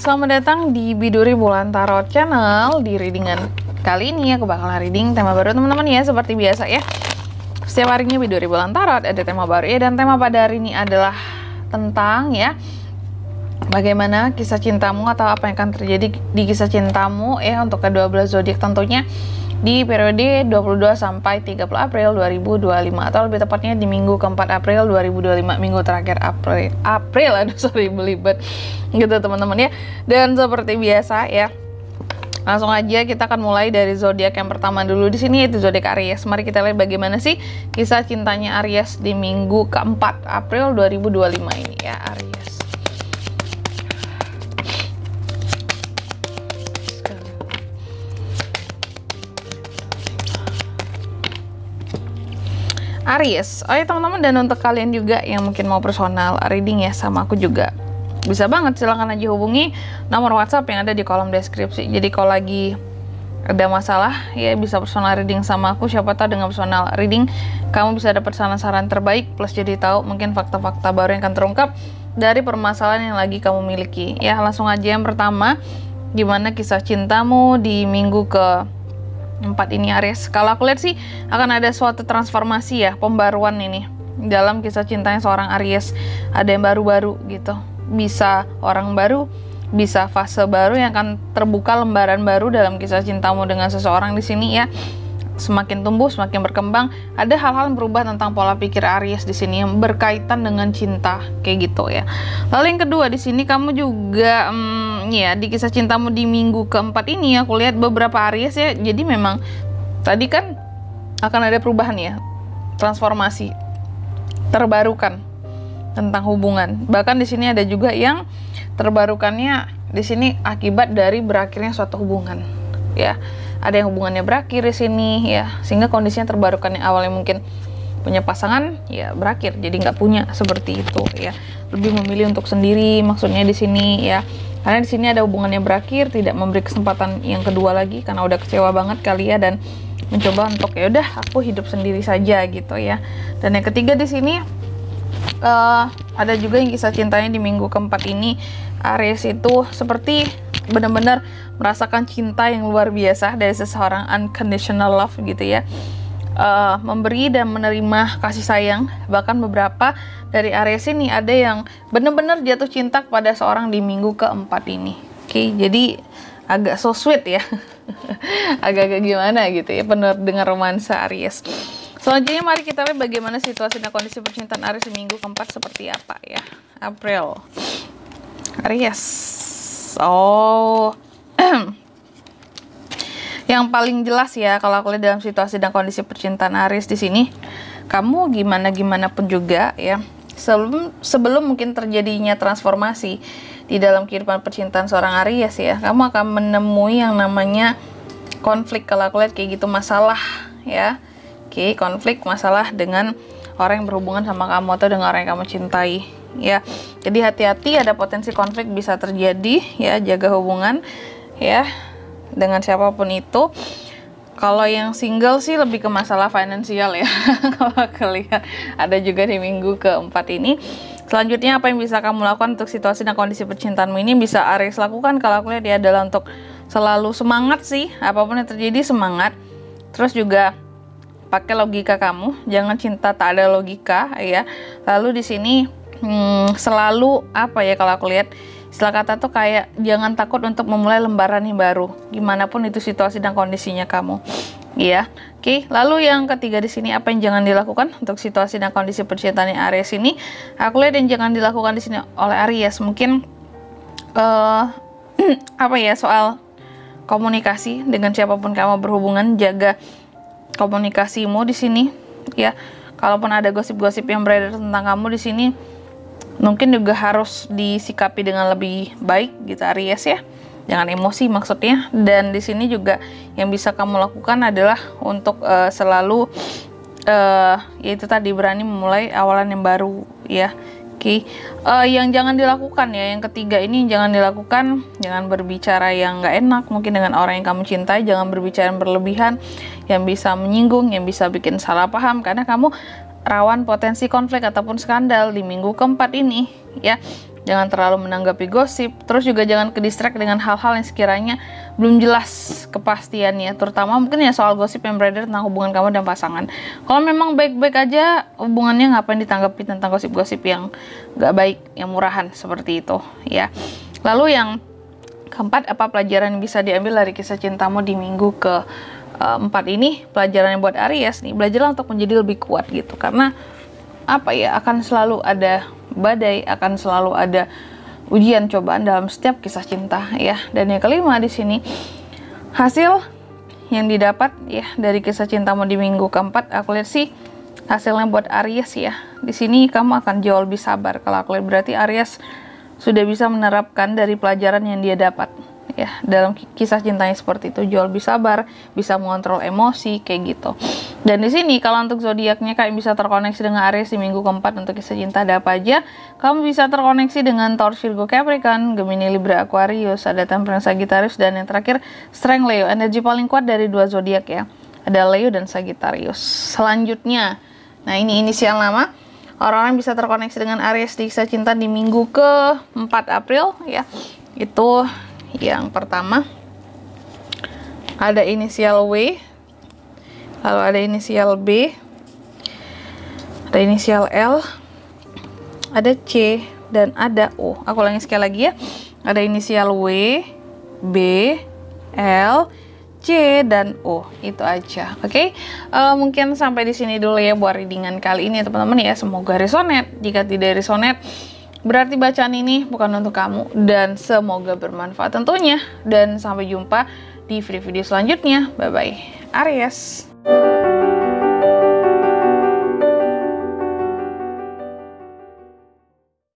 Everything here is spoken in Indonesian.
Selamat datang di Biduri Bulan Tarot Channel. Di readingan kali ini aku bakalan reading tema baru teman-teman ya, seperti biasa ya. Setiap harinya Biduri Bulan Tarot ada tema baru ya, dan tema pada hari ini adalah tentang ya bagaimana kisah cintamu atau apa yang akan terjadi di kisah cintamu ya untuk kedua belah zodiak tentunya di periode 22 sampai 30 April 2025, atau lebih tepatnya di minggu keempat April 2025, minggu terakhir April aduh sorry belibet gitu teman-teman ya. Dan seperti biasa ya, langsung aja kita akan mulai dari zodiak yang pertama dulu di sini, yaitu zodiak Aries. Mari kita lihat bagaimana sih kisah cintanya Aries di minggu keempat April 2025 ini ya, Aries. Aries, oh ya teman-teman, dan untuk kalian juga yang mungkin mau personal reading ya sama aku juga bisa banget, silahkan aja hubungi nomor WhatsApp yang ada di kolom deskripsi. Jadi kalau lagi ada masalah ya bisa personal reading sama aku, siapa tahu dengan personal reading kamu bisa dapat saran-saran terbaik, plus jadi tahu mungkin fakta-fakta baru yang akan terungkap dari permasalahan yang lagi kamu miliki ya. Langsung aja yang pertama, gimana kisah cintamu di minggu ke 4 ini Aries. Kalau aku lihat sih akan ada suatu transformasi ya, pembaruan ini dalam kisah cintanya seorang Aries. Ada yang baru-baru gitu, bisa orang baru, bisa fase baru yang akan terbuka, lembaran baru dalam kisah cintamu dengan seseorang di sini ya. Semakin tumbuh, semakin berkembang. Ada hal-hal yang berubah tentang pola pikir Aries di sini yang berkaitan dengan cinta kayak gitu ya. Lalu yang kedua di sini kamu juga ya di kisah cintamu di minggu keempat ini aku lihat beberapa Aries ya. Jadi memang tadi kan akan ada perubahan ya, transformasi, terbarukan tentang hubungan. Bahkan di sini ada juga yang terbarukannya di sini akibat dari berakhirnya suatu hubungan ya. Ada yang hubungannya berakhir di sini ya, sehingga kondisinya terbarukan yang awalnya mungkin punya pasangan ya berakhir jadi nggak punya, seperti itu ya. Lebih memilih untuk sendiri maksudnya di sini ya, karena di sini ada hubungannya berakhir, tidak memberi kesempatan yang kedua lagi karena udah kecewa banget kali ya, dan mencoba untuk ya udah aku hidup sendiri saja gitu ya. Dan yang ketiga di sini ada juga yang kisah cintanya di minggu keempat ini Aries itu seperti benar-benar merasakan cinta yang luar biasa dari seseorang, unconditional love gitu ya. Memberi dan menerima kasih sayang. Bahkan beberapa dari Aries ini ada yang benar-benar jatuh cinta kepada seorang di minggu keempat ini. Oke, jadi agak so sweet ya. Agak-agak gimana gitu ya, penuh dengan romansa Aries. Selanjutnya mari kita lihat bagaimana situasi dan kondisi percintaan Aries di minggu keempat seperti apa ya. April. Aries. Oh. Yang paling jelas ya kalau aku lihat dalam situasi dan kondisi percintaan Aries di sini, kamu gimana pun juga ya, sebelum mungkin terjadinya transformasi di dalam kehidupan percintaan seorang Aries ya, kamu akan menemui yang namanya konflik. Kalau aku lihat kayak gitu, masalah ya. Oke, konflik, masalah dengan orang yang berhubungan sama kamu atau dengan orang yang kamu cintai ya. Jadi hati-hati, ada potensi konflik bisa terjadi ya, jaga hubungan ya dengan siapapun itu. Kalau yang single sih lebih ke masalah finansial ya. Kalau aku lihat ada juga di minggu keempat ini. Selanjutnya apa yang bisa kamu lakukan untuk situasi dan kondisi percintaanmu ini, bisa Aries lakukan kalau aku lihat ya adalah untuk selalu semangat sih, apapun yang terjadi semangat. Terus juga pakai logika kamu, jangan cinta tak ada logika ya. Lalu di sini selalu apa ya, kalau aku lihat istilah kata tuh kayak jangan takut untuk memulai lembaran yang baru, gimana pun itu situasi dan kondisinya kamu ya. Oke, lalu yang ketiga di sini apa yang jangan dilakukan untuk situasi dan kondisi percintaan Aries ini, aku lihat yang jangan dilakukan di sini oleh Aries mungkin apa ya, soal komunikasi dengan siapapun kamu berhubungan. Jaga komunikasimu di sini ya. Kalaupun ada gosip-gosip yang beredar tentang kamu di sini, mungkin juga harus disikapi dengan lebih baik gitu Aries ya. Jangan emosi maksudnya. Dan di sini juga yang bisa kamu lakukan adalah untuk selalu yaitu tadi berani memulai awalan yang baru ya. Oke. Yang jangan dilakukan ya, yang ketiga ini jangan dilakukan, jangan berbicara yang nggak enak mungkin dengan orang yang kamu cintai. Jangan berbicara yang berlebihan, yang bisa menyinggung, yang bisa bikin salah paham, karena kamu rawan potensi konflik ataupun skandal di minggu keempat ini ya. jangan terlalu menanggapi gosip, terus juga jangan ke distract dengan hal-hal yang sekiranya belum jelas kepastiannya, terutama mungkin ya soal gosip yang beredar tentang hubungan kamu dan pasangan. Kalau memang baik-baik aja hubungannya, ngapain ditanggapi tentang gosip-gosip yang gak baik, yang murahan seperti itu ya. Lalu yang keempat, apa pelajaran yang bisa diambil dari kisah cintamu di minggu ke 4 ini? Pelajarannya buat Aries nih, belajarlah untuk menjadi lebih kuat gitu, karena apa ya, akan selalu ada badai, akan selalu ada ujian cobaan dalam setiap kisah cinta ya. Dan yang kelima di sini, hasil yang didapat ya dari kisah cintamu di minggu keempat, aku lihat sih hasilnya buat Aries ya. Di sini kamu akan jauh lebih sabar. Kalau aku lihat berarti Aries sudah bisa menerapkan dari pelajaran yang dia dapat ya dalam kisah cintanya, seperti itu, jauh lebih sabar, bisa mengontrol emosi kayak gitu. Dan di sini kalau untuk zodiaknya kayak bisa terkoneksi dengan Aries di minggu keempat untuk kisah cinta ada apa aja? Kamu bisa terkoneksi dengan Taurus, Virgo, Capricorn, Gemini, Libra, Aquarius, ada Temperance, Sagittarius, dan yang terakhir Strength, Leo. Energi paling kuat dari 2 zodiak ya, ada Leo dan Sagittarius. Selanjutnya, nah ini inisial nama. Orang-orang bisa terkoneksi dengan Aries di kisah cinta di minggu ke 4 April ya. Itu yang pertama, ada inisial W, lalu ada inisial B, ada inisial L, ada C, dan ada O. Aku ulangi sekali lagi ya. Ada inisial W, B, L, C, dan O. Itu aja. Oke? Mungkin sampai di sini dulu ya buat readingan kali ini teman-teman ya. Semoga resonate. Jika tidak resonate, berarti bacaan ini bukan untuk kamu, dan semoga bermanfaat tentunya. Dan sampai jumpa di video-video selanjutnya. Bye-bye, Aries.